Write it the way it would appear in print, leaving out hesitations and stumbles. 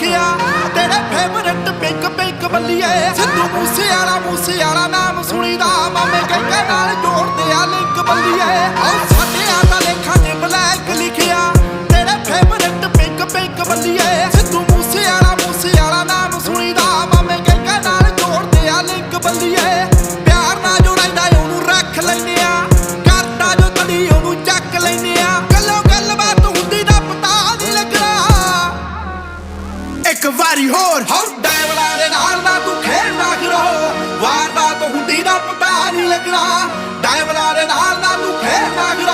ਲਿਖਿਆ ਤੇਰੇ favourite pink pink ਬੱਲੀਏ ਸਿੱਧੂ ਮੂਸੇ ਵਾਲਾ ਨਾਮ ਸੁਣੀਦਾ ਮਾਮੇ ਕਹਿੰਦੇ ਨਾਲ ਜੋੜਦੇ ਆ ਲਿੰਕ ਬੱਲੀਏ ਸਾਡੇ ਦਾ ਲੇਖਾਂ 'ਚ ਬਲੈਕ ਲਿਖਿਆ ਤੇਰੇ ਫੇਵਰਟ ਪਿੰਕ ਪਿੰਕ ਬੱਲੀਏ ਸਿੱਧੂ ਮੂਸੇ ਵਾਲਾ ਨਾਮ ਸੁਣੀਦਾ ਮਾਮੇ ਕਹਿੰਦੇ ਨਾਲ ਜੋੜਦੇ ਆ ਲਿੰਕ ਬੱਲੀਏ ਪਿਆਰ ਨਾਲ ਜੋ ਰਹਿੰਦਾ ਉਹਨੂੰ ਰੱਖ ਲੈਨੇ ਆ ਕਰਦਾ ਜੋ ਤੜੀ ਉਹਨੂੰ ਚੱਕ ਲੈਨੇ ਆ ਗੱਲ ਬਾਤ ਹੁੰਦੀ ਦਾ ਪਤਾ ਨਹੀਂ ਲੱਗਣਾ ਇੱਕ ਵਾਰੀ ਹੋਰ ਡਾਇਵਰਾਂ ਦੇ ਨਾਲ ਨਾ ਤੂੰ ਖੇਡਣਾ ਕਰੋ ਵਾਰਦਾਤ ਹੁੰਦੀ ਦਾ ਪਤਾ ਨਹੀਂ ਲੱਗਣਾ ਡਾਇਵਰਾਂ ਦੇ ਨਾਲ ਨਾ ਤੂੰ ਖੇਡਣਾ ਕਰੋ